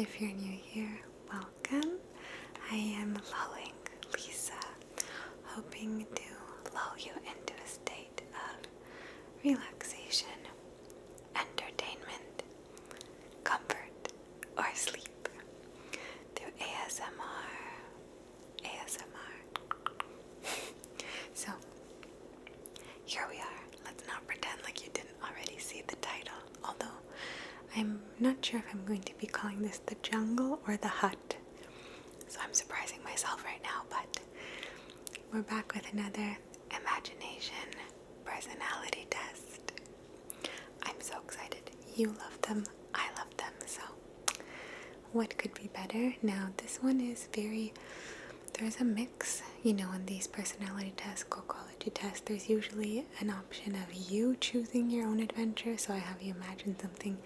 If you're new here, welcome. I am allowing Lisa, hoping to lull you into a state of relaxation, entertainment, comfort, or sleep through ASMR. So, here we are. Let's not pretend like you didn't already see the title, although I'm not sure if I'm going to be calling this the jungle or the hut. So I'm surprising myself right now, but we're back with another imagination personality test. I'm so excited. You love them, I love them, so what could be better? Now this one is there's a mix, in these personality tests, psychology tests, there's usually an option of you choosing your own adventure. So I have you imagine something,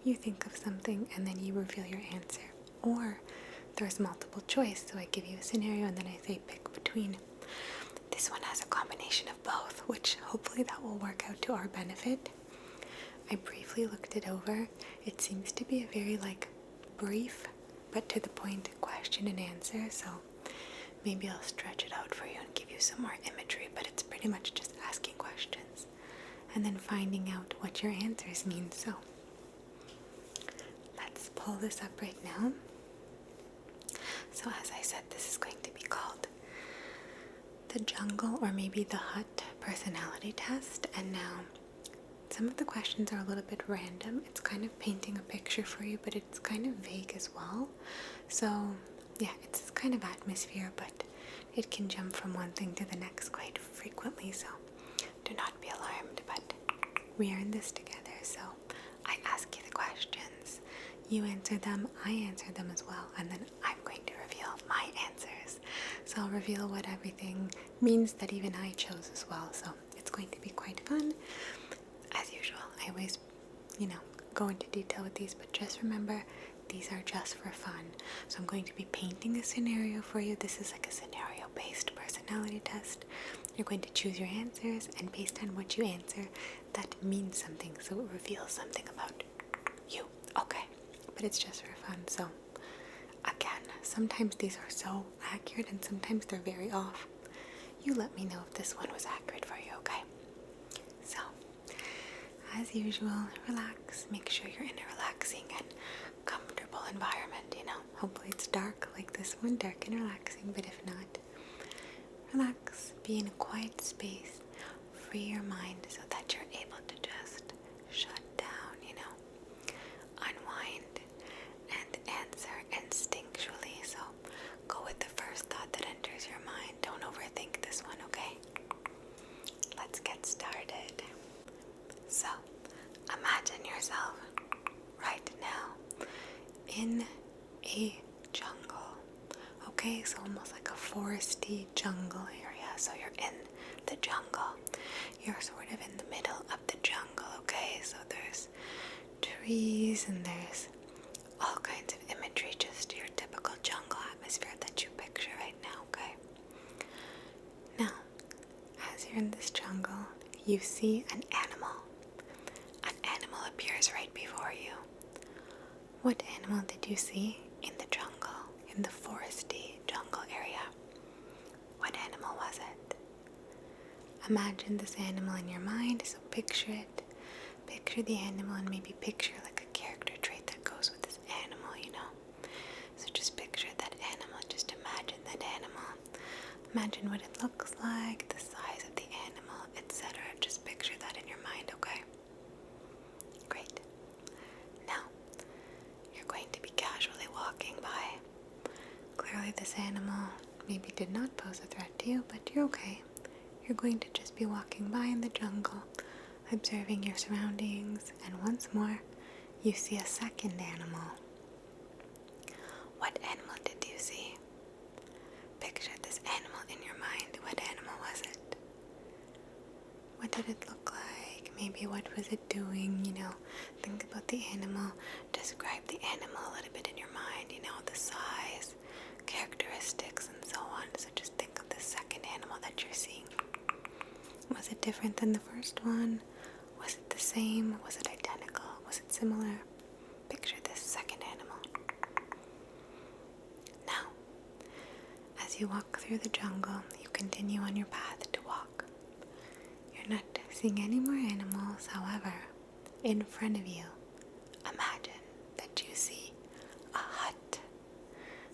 you think of something, and then you reveal your answer. Or there's multiple choice, so I give you a scenario and then I say pick between. This one has a combination of both, which hopefully that will work out to our benefit. I briefly looked it over. It seems to be a very brief but to the point question and answer, so maybe I'll stretch it out for you and give you some more imagery, but it's pretty much just asking questions and then finding out what your answers mean. So let's pull this up right now. So as I said, this is going to be called the jungle or maybe the hut personality test. And now some of the questions are a little bit random. It's kind of painting a picture for you, but it's kind of vague as well. So yeah, it's this kind of atmosphere, but it can jump from one thing to the next quite frequently. So do not be alarmed, but we are in this together. So I ask you the questions, you answer them, I answer them as well, and then I'm going to reveal my answers. So I'll reveal what everything means that even I chose as well. So it's going to be quite fun. As usual, I always, go into detail with these, but just remember, these are just for fun. So I'm going to be painting a scenario for you. This is like a scenario-based personality test. You're going to choose your answers, and based on what you answer, that means something. So it reveals something about you. Okay, but it's just for fun. So again, sometimes these are so accurate and sometimes they're very off. You let me know if this one was accurate for you, okay? So, as usual, relax. Make sure you're in a relaxing and comfortable environment, Hopefully it's dark like this one, dark and relaxing, but if not, relax, be in a quiet space, free your mind so that you're able to just shut down, unwind and answer instinctually. So go with the first thought that enters your mind. Don't overthink this one, okay? Let's get started. So imagine yourself right now in a jungle. Okay, so almost like a foresty jungle area. So you're in the jungle. You're sort of in the middle of the jungle, okay? So there's trees and there's all kinds of imagery, just your typical jungle atmosphere that you picture right now, okay? Now, as you're in this jungle, you see an animal. An animal appears right before you. What animal did you see in the jungle, in the foresty jungle area? What animal was it? Imagine this animal in your mind, so picture it. Picture the animal and maybe picture like a character trait that goes with this animal, So just picture that animal, just imagine that animal. Imagine what it looks like, the size of the animal, etc. Just picture that in your mind, okay? Great. Now, you're going to be casually walking by. Clearly this animal maybe did not pose a threat to you, but you're okay. You're going to just be walking by in the jungle, observing your surroundings, and once more, you see a second animal. What animal did you see? Picture this animal in your mind. What animal was it? What did it look like? Maybe what was it doing? Think about the animal. Describe the animal a little bit in your mind. The size, characteristics, and so on. So just think of the second animal that you're seeing. Was it different than the first one? Was it the same? Was it identical? Was it similar? Picture this second animal. you walk through the jungle, you continue on your path to walk. You're not seeing any more animals, however, in front of you, imagine that you see a hut.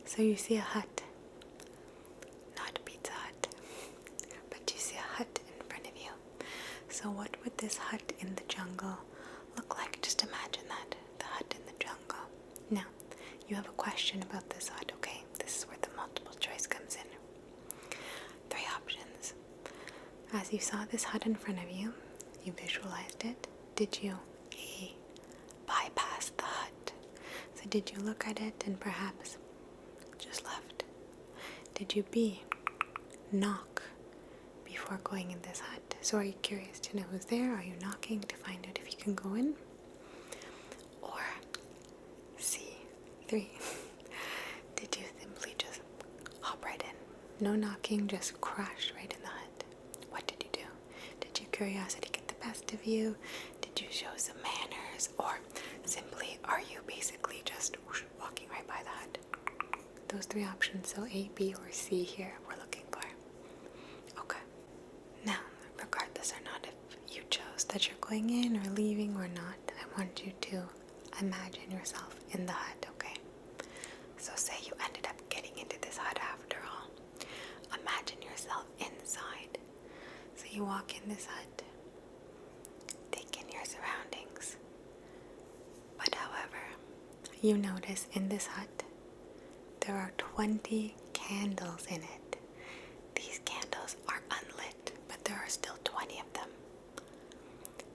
So you see a hut, not Pizza Hut, but you see a hut in front of you. So what would this hut in the jungle look like? Just imagine that, the hut in the jungle. Now, you have a question about this hut, okay? This is where the multiple choice comes in. 3 options. As you saw this hut in front of you, you visualized it. Did you A, bypass the hut? So did you look at it and perhaps just left? Did you B, knock before going in this hut? So are you curious to know who's there? Are you knocking to find out if you can go in? Or C, 3, did you simply just hop right in? No knocking, just crash right in the hut. What did you do? Did your curiosity get the best of you? Did you show some manners? Or simply are you basically just walking right by the hut? Those 3 options, so A, B, or C here we're looking for. Okay. Now, regardless or not if you chose that you're going in or leaving or not, I want you to imagine yourself in the hut, okay? So say you ended up getting into this hut after all. Imagine yourself inside. So you walk in this hut, take in your surroundings. But however, you notice in this hut, there are 20 candles in it. These candles are unlit, but there are still 20 of them.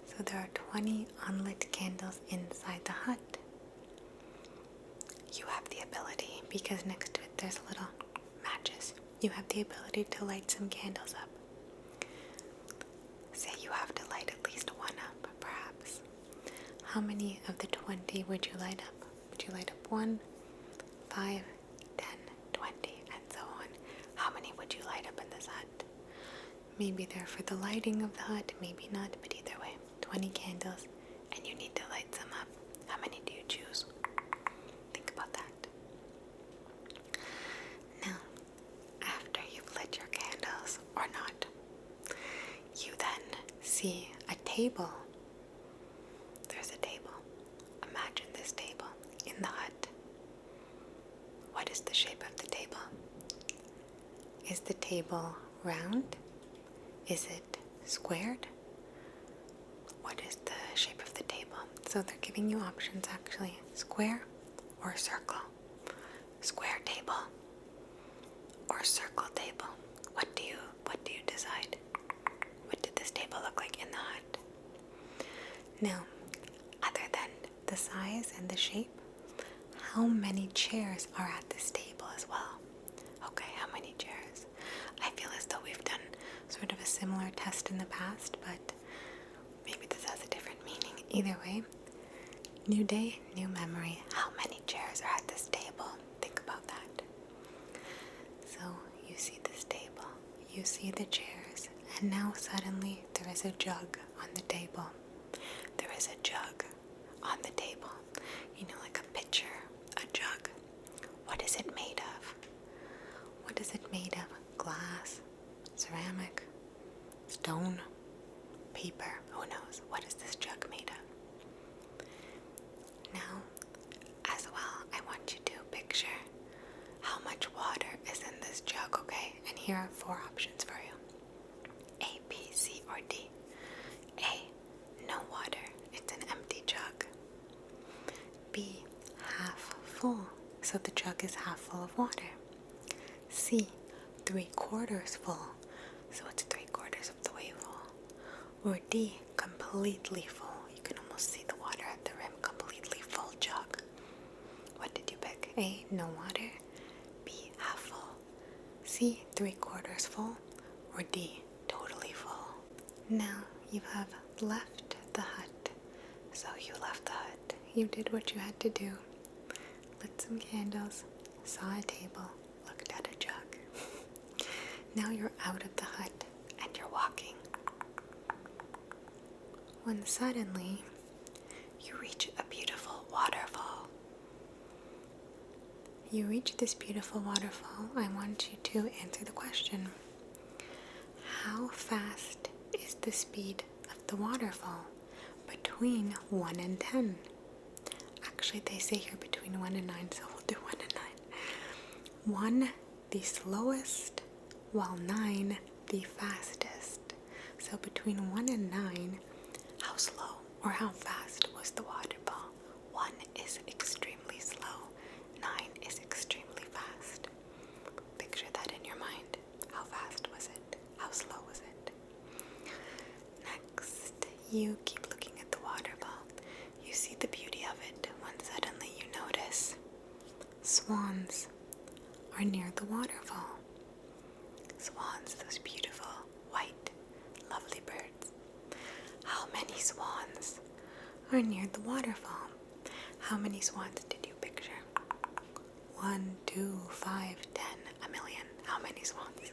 So there are 20 unlit candles inside the hut. You have the ability, because next to it there's little matches, you have the ability to light some candles up. Say you have to light at least 1 up, perhaps. How many of the 20 would you light up? Would you light up 1, 5, 10, 20, and so on? How many would you light up in this hut? Maybe they're for the lighting of the hut, maybe not, but either way, 20 candles, and you need to light some up. How many do you choose? Think about that. Now, after you've lit your candles, or not, you then see a table. There's a table. Imagine this table in the hut. What is the shape of the table? Is the table round? Is it squared? What is the shape of the table? So they're giving you options actually. Square or circle? Square table or circle table? What do you decide? What did this table look like in the hut? Now, other than the size and the shape, how many chairs are at this table as well? Okay, how many chairs? I feel as though we've done sort of a similar test in the past, but maybe this has a different meaning. Either way, new day, new memory. How many chairs are at this table? Think about that. So you see this table, you see the chairs, and now suddenly there is a jug on the table. There is a jug on the table. You know, like a pitcher, a jug. What is it made of? What is it made of? Glass, ceramic, stone, paper, who knows? What is this jug made of? Now, as well, I want you to picture how much water is in this jug, okay? And here are 4 options for you. A, B, C, or D. A, no water. It's an empty jug. B, half full. So the jug is half full of water. C, 3/4 full. So it's 3/4 of the way full. Or D, completely full. You can almost see the water at the rim. Completely full jug. What did you pick? A, no water. B, half full. C, 3/4 full. Or D, totally full. Now you have left the hut. So you left the hut. You did what you had to do. Lit some candles, saw a table, looked at a jug. Now you're out of the hut and you're walking. When suddenly you reach a beautiful waterfall. you reach this beautiful waterfall, I want you to answer the question. How fast is the speed of the waterfall between 1 and 10? Actually, they say here between 1 and 9, so we'll do 1 and 9. 1, the slowest, while 9, the fastest. So between 1 and 9, how slow or how fast was the waterfall? 1 is extremely slow, 9 is extremely fast. Picture that in your mind. How fast was it? How slow was it? Next, you keep looking at the waterfall. You see the beauty of it when suddenly you notice swans are near the waterfall. Swans, those beautiful, white, lovely birds. How many swans are near the waterfall? How many swans did you picture? 1, 2, 5, 10, a million. How many swans?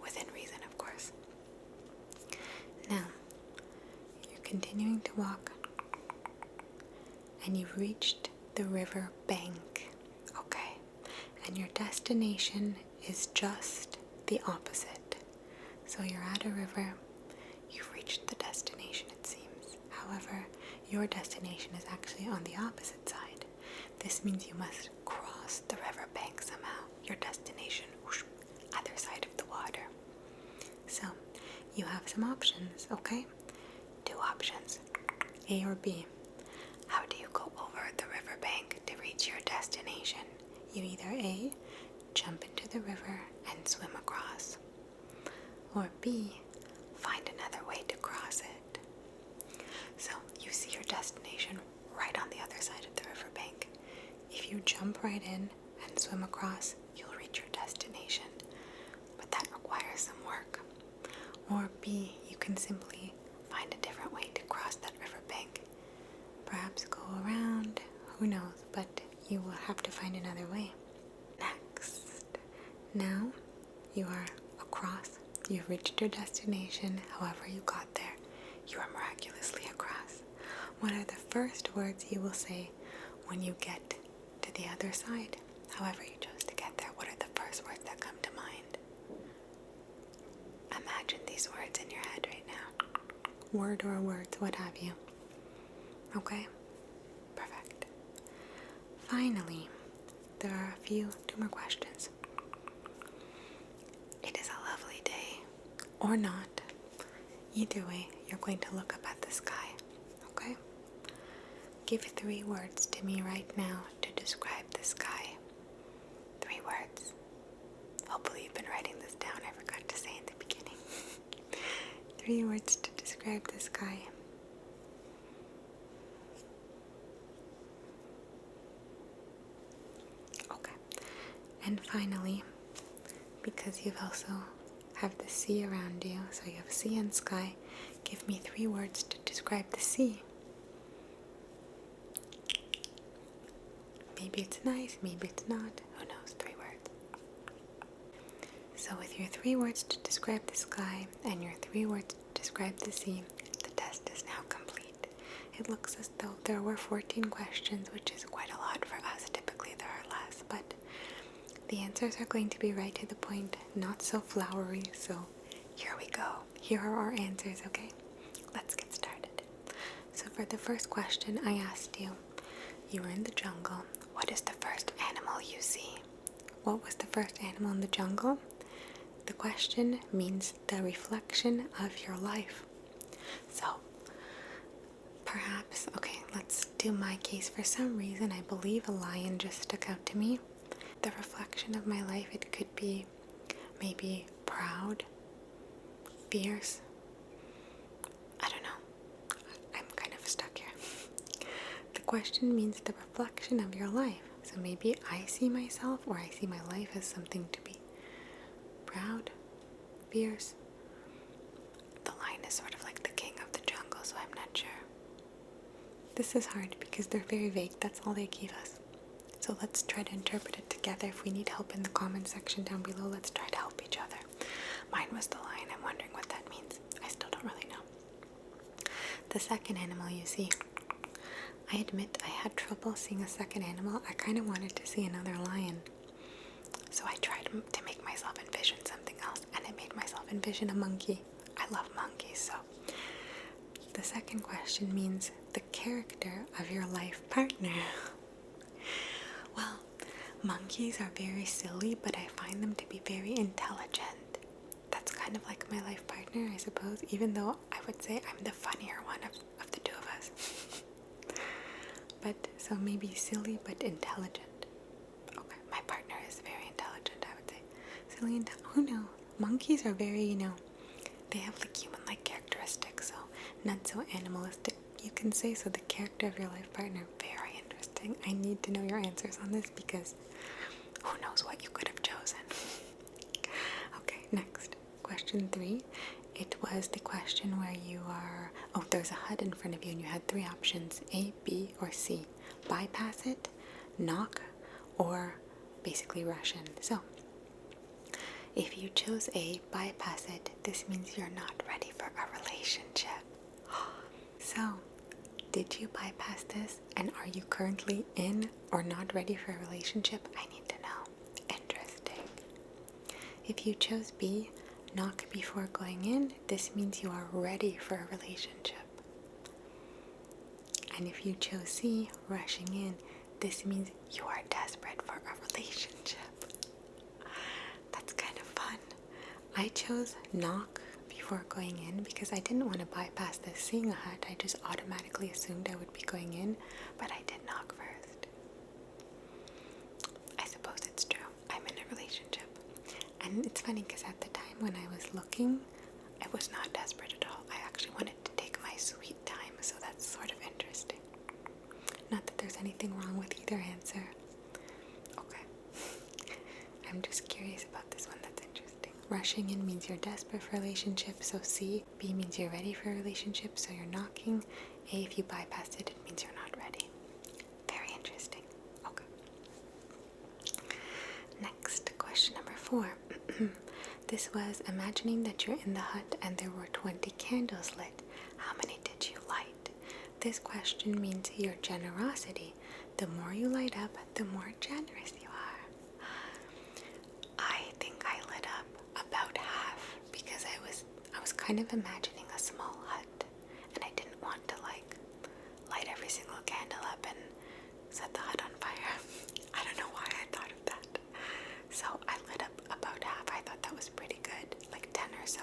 Within reason, of course. Now, you're continuing to walk, and you've reached the river bank, okay? And your destination is just the opposite. So you're at a river, you've reached the destination, it seems. However, your destination is actually on the opposite side. This means you must cross the river bank somehow. Your destination, whoosh, other side of the water. So, you have some options, okay? 2 options, A or B. How do you go over the river bank to reach your destination? You either A, jump into the river and swim across, or B, find another way to cross it. So you see your destination right on the other side of the riverbank. If you jump right in and swim across, you'll reach your destination, but that requires some work. Or B, you can simply find a different way to cross that riverbank. Perhaps go around, who knows, but you will have to find another way. Next, now you are across. You've reached your destination, however you got there. You are miraculously across. What are the first words you will say when you get to the other side? However you chose to get there, what are the first words that come to mind? Imagine these words in your head right now. Word or words, what have you. Okay? Perfect. Finally, there are 2 more questions. It is a lovely day, or not. Either way, you're going to look up at the sky, okay? Give 3 words to me right now to describe the sky. 3 words. Hopefully you've been writing this down. I forgot to say in the beginning. 3 words to describe the sky. Okay. And finally, because you've also have the sea around you, so you have sea and sky, give me 3 words to describe the sea. Maybe it's nice, maybe it's not, who knows, 3 words. So with your 3 words to describe the sky and your 3 words to describe the sea, the test is now complete. It looks as though there were 14 questions, which is quite a lot for us. Typically there are less, but the answers are going to be right to the point, not so flowery, so here we go. Here are our answers, okay? Let's get started. So for the first question I asked you, you were in the jungle. What is the first animal you see? What was the first animal in the jungle? The question means the reflection of your life. So, perhaps, okay, let's do my case. For some reason, I believe a lion just stuck out to me. The reflection of my life, it could be maybe proud, fierce. I don't know. I'm kind of stuck here. The question means the reflection of your life. So maybe I see myself, or I see my life as something to be proud, fierce. The lion is sort of like the king of the jungle, so I'm not sure. This is hard because they're very vague. That's all they gave us. So let's try to interpret it together. If we need help in the comment section down below, let's try to help each other. Mine was the lion. I'm wondering what that means. I still don't really know. The second animal you see, I admit I had trouble seeing a second animal. I kind of wanted to see another lion. So I tried to make myself envision something else, and I made myself envision a monkey. I love monkeys, so. The second question means the character of your life partner. Well, monkeys are very silly, but I find them to be very intelligent. That's kind of like my life partner, I suppose, even though I would say I'm the funnier one of the two of us. But, so maybe silly but intelligent. Okay, my partner is very intelligent, I would say. Silly and who knows? Monkeys are very, they have like human-like characteristics, so not so animalistic, you can say. So the character of your life partner, very interesting. I need to know your answers on this because who knows what you could have chosen. Okay, next. Question 3. It was the question where you are, there's a hut in front of you and you had 3 options, A, B, or C. Bypass it, knock, or basically rush in. So, if you chose A, bypass it, this means you're not ready for a relationship. So, did you bypass this, and are you currently in or not ready for a relationship? I need to know. Interesting. If you chose B, knock before going in, this means you are ready for a relationship. And if you chose C, rushing in, this means you are desperate for a relationship. That's kind of fun. I chose knock before going in because I didn't want to bypass this seeing a hut. I just automatically assumed I would be going in, but I did knock first. I suppose it's true. I'm in a relationship. And it's funny because at the time when I was looking, I was not desperate at all. I actually wanted to take my sweet time, so that's sort of interesting. Not that there's anything wrong with either answer. Okay. I'm just curious about this one. That's interesting. Rushing in means you're desperate for a relationship, so C. B means you're ready for a relationship, so you're knocking. A, if you bypass it, it means you're not ready. Very interesting. Okay. Next, question number 4. This was imagining that you're in the hut and there were 20 candles lit. How many did you light? This question means your generosity. The more you light up, the more generous you are. I think I lit up about half because I was kind of imagining a small hut, and I didn't want to light every single candle up and set the hut on fire. I don't know why I thought of that. So I lit up about half. I thought that was pretty good, like 10 or so,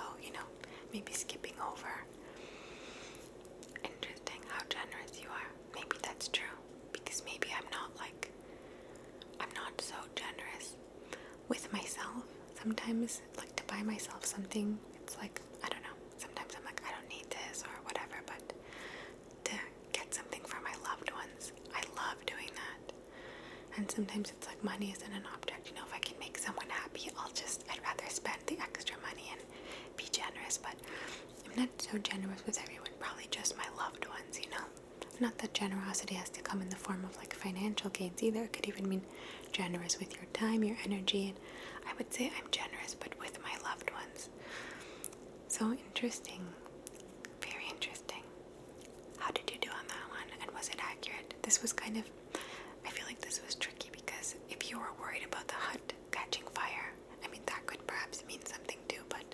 maybe skipping over. Interesting how generous you are. Maybe that's true, because maybe I'm not so generous with myself. Sometimes, like, to buy myself something, it's like, I don't know, sometimes I'm like, I don't need this or whatever, but to get something for my loved ones, I love doing that. And sometimes it's like money isn't an object, if I can make someone happy, I'd rather spend the extra money and be generous, but I'm not so generous with everyone, probably just my loved ones, Not that generosity has to come in the form of like financial gains either. It could even mean generous with your time, your energy, and I would say I'm generous, but with my loved ones. So interesting. Very interesting. How did you do on that one? And was it accurate? This was I feel like this was tricky because if you were worried about the hut catching fire, that could perhaps mean something too, but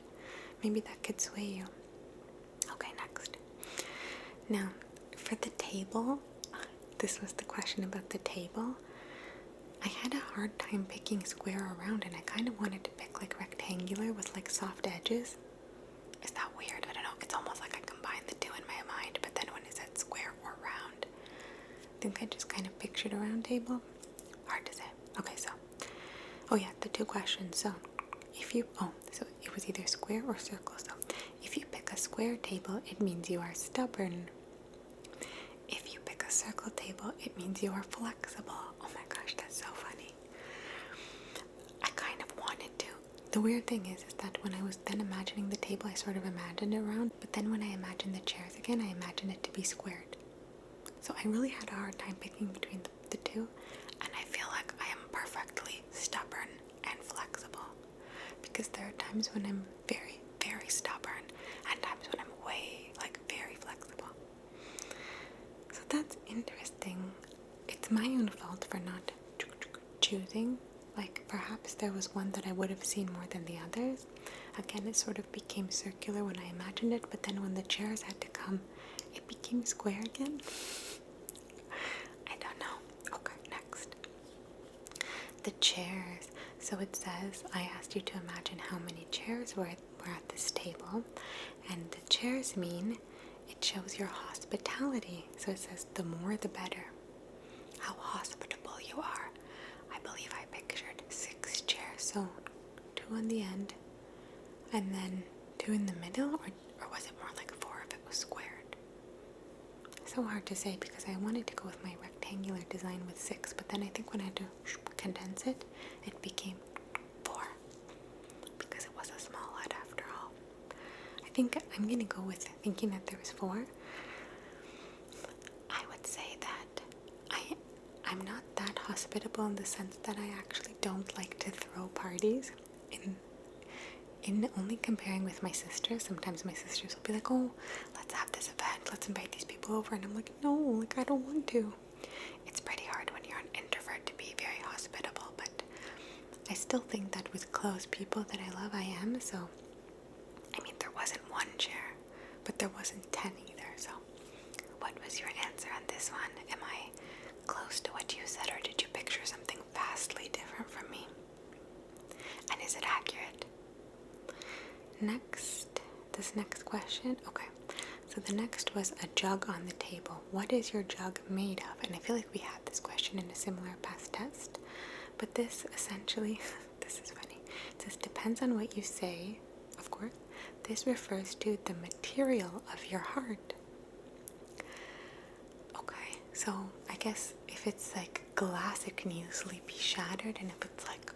maybe that could sway you. Okay, next. Now, for the table, this was the question about the table. I had a hard time picking square or round, and I kind of wanted to pick like rectangular with like soft edges. Is that weird? I don't know. It's almost like I combined the two in my mind, but then when it said square or round, I think I just kind of pictured a round table. Hard to say. Okay, so, the 2 questions. So, so it was either square or circle. So, if you pick a square table, it means you are stubborn. If you pick a circle table, it means you are flexible. Oh my gosh, that's so funny. I kind of wanted to. The weird thing is that when I was then imagining the table, I sort of imagined it round, but then when I imagined the chairs again, I imagined it to be squared. So I really had a hard time picking between the two, and I feel like I am perfectly stubborn and flexible, because there are times when I'm very, very stubborn, and times when I'm very flexible. So that's interesting. it's my own fault for not choosing. Like, perhaps there was one that I would have seen more than the others. Again, it sort of became circular when I imagined it, but then when the chairs had to come, it became square again. I don't know. Okay, next. The chairs. So it says, I asked you to imagine how many chairs were at this table, and the chairs mean it shows your hospitality. So it says, the more the better. How hospitable you are. I believe I pictured 6 chairs, so 2 on the end, and then 2 in the middle, or was it more like 4 if it was squared? So hard to say because I wanted to go with my rectangular design with 6, but then I think when I had to condense it, it became 4 because it was a small hut after all. I think I'm gonna go with thinking that there was 4. I would say that I'm not that hospitable in the sense that I actually don't like to throw parties. In only comparing with my sisters, sometimes my sisters will be like, oh, let's have this event, let's invite these people over, and I'm like, no, like I don't want to. It's pretty hard when you're an introvert to be very hospitable, but I still think that with close people that I love, I am. So I mean, there wasn't 1 chair, but there wasn't 10 either. So what was your answer on this one? Am I close to what you said, or did you picture something vastly different from me? And is it accurate? This next question. Okay, so the next was a jug on the table. What is your jug made of? And I feel like we had this question in a similar past test, but this essentially, this is funny. It says depends on what you say. Of course, this refers to the material of your heart. Okay, so I guess if it's like glass, it can easily be shattered, and if it's like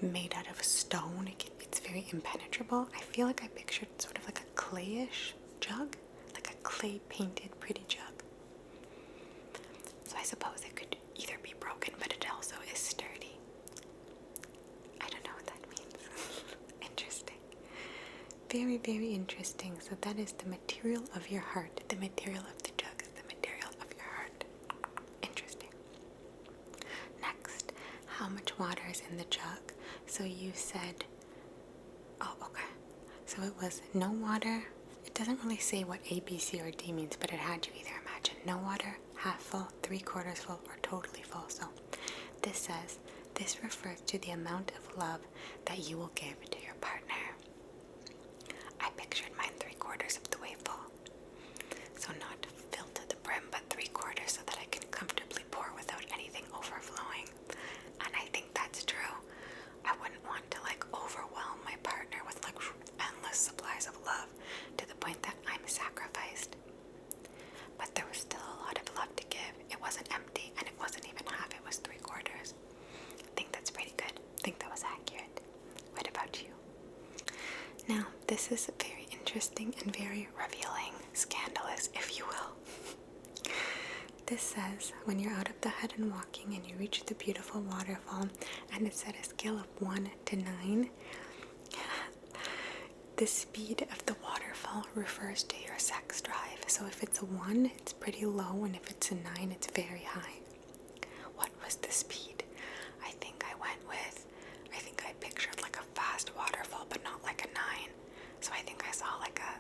made out of stone, it's very impenetrable. I feel like I pictured sort of like a clayish jug, like a clay painted pretty jug. So I suppose it could either be broken, but it also is sturdy. I don't know what that means. Interesting. Very, very interesting. So that is the material of your heart. The material of the jug is the material of your heart. Interesting. Next, how much water is in the jug? So you said, oh, okay. So it was no water. It doesn't really say what A, B, C, or D means, but it had you either imagine no water, half full, 3/4 full, or totally full. So this says, this refers to the amount of love that you will give to your partner. I pictured mine 3/4 of the way full. So not filled to the brim, but 3/4 so that I can comfortably pour without anything overflowing. And I think that's true. I wouldn't want to like overwhelm my partner with like endless supplies of love to the point that I'm sacrificed. But there was still a lot of love to give. It wasn't empty, and it wasn't even half, it was 3/4. I think that's pretty good. I think that was accurate. What about you? Now, this is very interesting and very revealing, scandalous, if you will. This says, when you're out of the hut and walking and you reach the beautiful waterfall, and it's at a scale of 1 to 9, the speed of the waterfall refers to your sex drive. So if it's a 1, it's pretty low, and if it's a 9, it's very high. What was the speed? I think I pictured like a fast waterfall, but not like a 9. So I think I saw like a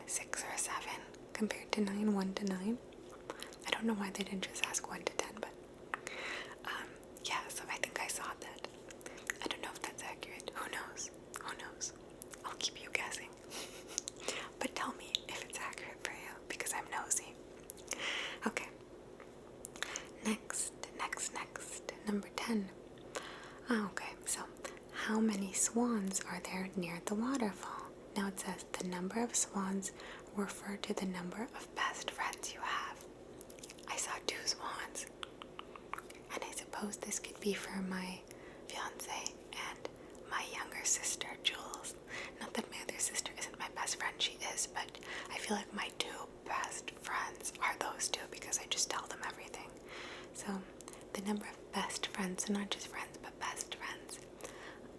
6 or a 7 compared to 9, 1 to 9. I don't know why they didn't just ask 1 to 10, but yeah, so I think I saw that. I don't know if that's accurate. Who knows? Who knows? I'll keep you guessing. But tell me if it's accurate for you, because I'm nosy. Okay. Next. Number 10. Okay, so how many swans are there near the waterfall? Now it says the number of swans refer to the number of best friends you have. I saw 2 swans. And I suppose this could be for my fiance and my younger sister, Jules. Not that my other sister isn't my best friend, she is, but I feel like my 2 best friends are those 2 because I just tell them everything. So the number of best friends, so not just friends, but best friends.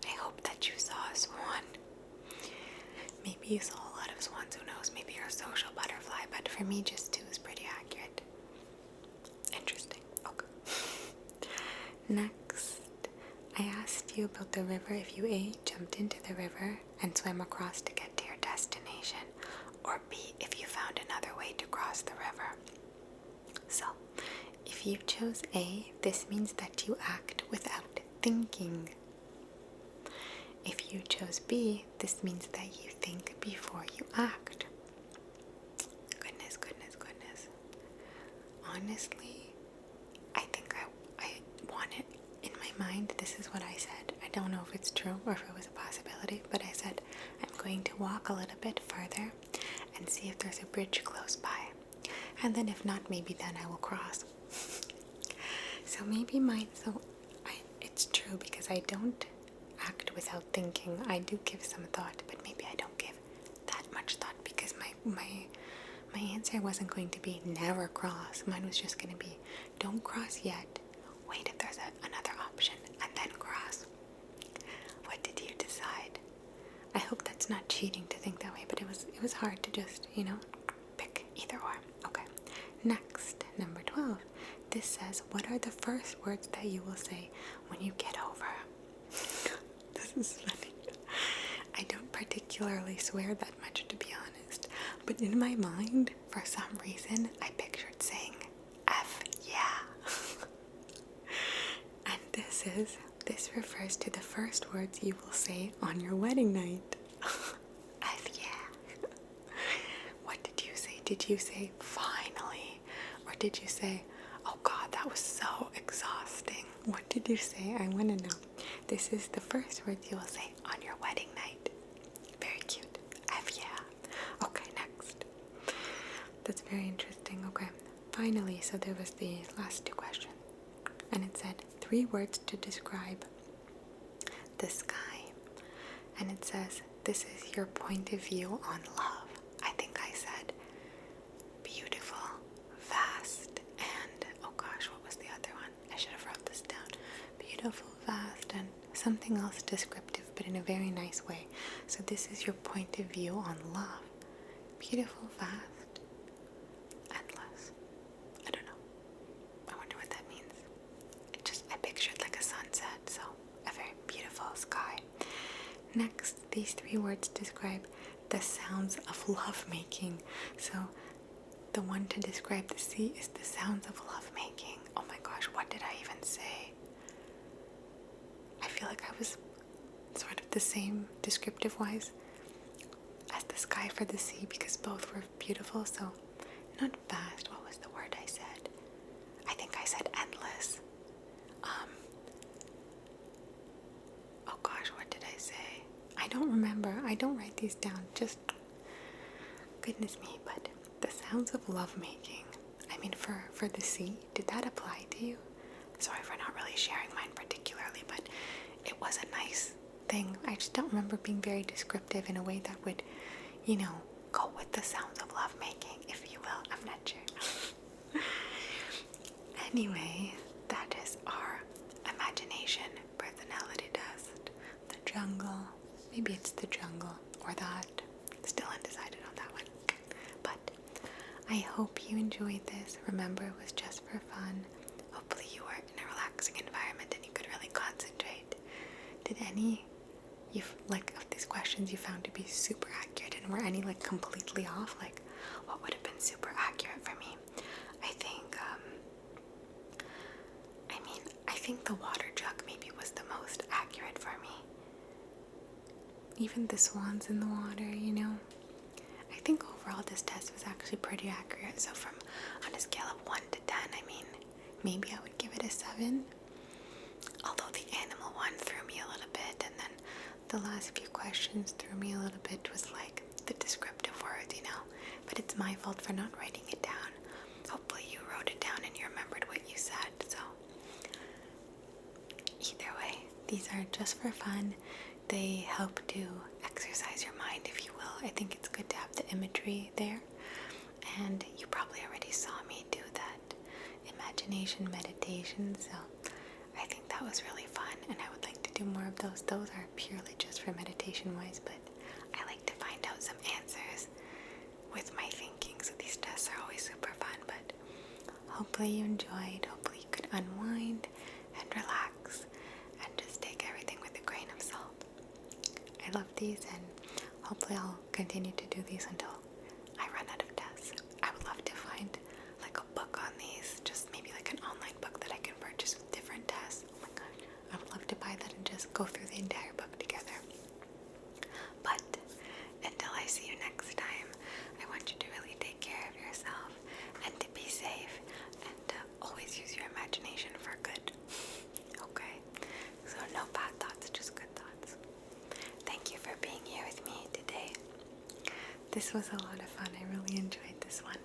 I hope that you saw a swan. Maybe you saw a lot of swans, who knows? Maybe you're a social butterfly, but for me, just 2 is pretty accurate. Next, I asked you about the river if you A, jumped into the river and swam across to get to your destination, or B, if you found another way to cross the river. So, if you chose A, this means that you act without thinking. If you chose B, this means that you think before you act. Goodness, goodness, goodness. Honestly, I think I want it in my mind. This is what I said. I don't know if it's true or if it was a possibility, but I said I'm going to walk a little bit further and see if there's a bridge close by. And then if not, maybe then I will cross. So maybe it's true because I don't act without thinking. I do give some thought, but maybe I don't give that much thought because my answer wasn't going to be never cross. Mine was just going to be don't cross yet. Wait if there's another option and then cross. What did you decide? I hope that's not cheating to think that way, but it was hard to just, pick either or. Okay. Next, number 12. This says, what are the first words that you will say when you get over? This is funny. I don't particularly swear that much, to be honest, but in my mind, for some reason, I pictured saying, F yeah. And this refers to the first words you will say on your wedding night. F yeah. What did you say? Did you say finally? Or did you say, oh God, that was so exhausting? What did you say? I want to know. This is the first words you will say on your wedding night. Very cute. F yeah. Okay, next. That's very interesting. Okay. Finally, so there was the last two questions. And it said 3 words to describe the sky. And it says, this is your point of view on love. I think I said beautiful, vast, and oh gosh, what was the other one? I should have wrote this down. Beautiful, vast, and something else descriptive, but in a very nice way. So this is your point of view on love. Beautiful, vast, endless. I don't know. I wonder what that means. I pictured like a sunset, so a very beautiful sky. Next, these 3 words describe the sounds of lovemaking. So the one to describe the sea is the sounds of lovemaking. Oh my gosh, what did I even say? I feel like I was sort of the same descriptive-wise as the sky for the sea because both were beautiful. So not vast, what was the word I said? I think I said endless. Oh gosh, what did I say? I don't remember. I don't write these down. Just goodness me. But the sounds of lovemaking. I mean, for the sea, did that apply to you? Sorry for not really sharing mine particularly, but it was a nice thing. I just don't remember being very descriptive in a way that would, go with the sounds of lovemaking, if you will. I'm not sure. Anyway, that is our imagination personality test. The jungle. Maybe it's the jungle or that. Still undecided on that one. But I hope you enjoyed this. Remember, it was just for fun. Hopefully you were in a relaxing environment and you could really concentrate. Did any of these questions you found to be super accurate, and were any completely off? What would have been super accurate for me? I think the water jug maybe was the most accurate for me. Even the swans in the water, I think overall this test was actually pretty accurate. So on a scale of 1 to 10, maybe I would give it a 7. Although the animal one threw me a little bit, and then the last few questions threw me a little bit was the descriptive words, But it's my fault for not writing it down. Hopefully you wrote it down and you remembered what you said. So either way, these are just for fun. They help to exercise your mind, if you will. I think it's good to have the imagery there. And you probably already saw me do that imagination meditation, so I think that was really fun, and I would like to do more of those. Those are purely just for meditation-wise, but I like to find out some answers with my thinking, so these tests are always super fun. But hopefully you enjoyed. Hopefully you could unwind and relax. love these, and hopefully I'll continue to do these until I run out of tests. I would love to find like a book on these, just maybe like an online book that I can purchase with different tests. Oh my gosh, I would love to buy that and just go through the entire book together. But until I see you next time, I want you to really take care of yourself and to be safe and to always use your imagination for good. Okay? So no bad thoughts, just good thoughts. Thank you for being here with me today. This was a lot of fun. I really enjoyed this one.